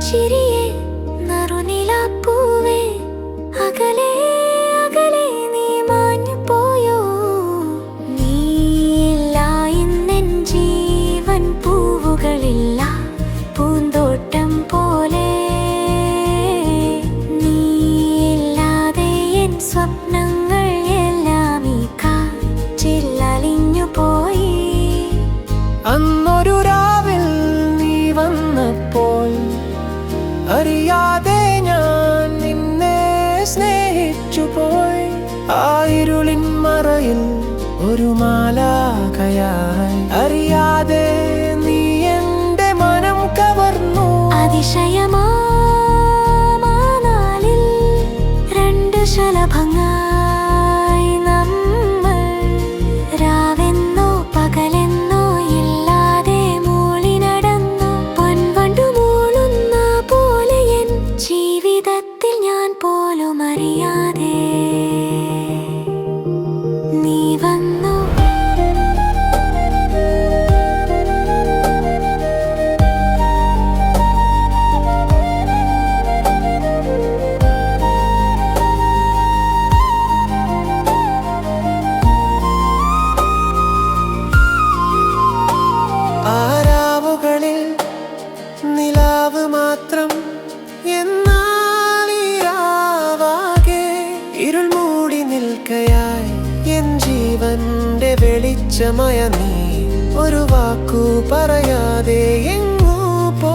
ചിരിയെ നറുനിലാപ്പൂവേ അകലെ അകലെ നീ മാഞ്ഞു പോയോ നീയില്ല ഇന്നെൻ ജീവൻ പൂവുകളില്ല പൂന്തോട്ടം പോലെ നീയില്ലാതെ എൻ സ്വപ്നങ്ങൾ എല്ലാം ഈ കാറ്റിൽ അലിഞ്ഞു പോയി അന്നൊരു രാവിൽ നീ വന്നപ്പോൾ അറിയാതെ ഞാൻ നിന്നെ സ്നേഹിച്ചു പോയി ആ ഇരുളിൻ മറയിൽ ഒരു മാലാഖയായി അറിയാതെ നീ എൻ്റെ മനം കവർന്നു അതിശയമാനാളിൽ രണ്ട് ശലഭങ്ങളായി നമ്മൾ രാവെന്നോ പകലെന്നോ ഇല്ലാതെ മൂളി നടന്നു പൊൻവണ്ടു മൂളുന്ന പോലെ എൻ ജീവിതത്തിൽ ഞാൻ പോലും അറിയാതെ നീ വന്നു ആരാവുകളിൽ നിലാവ് മാത്രം എന്നാലിരാവാകെ ഇരുൾ മൂടി നിൽക്കയായി എൻ ജീവന്റെ വെളിച്ചമയ നീ ഒരു വാക്കു പറയാതെ എങ്ങു പോ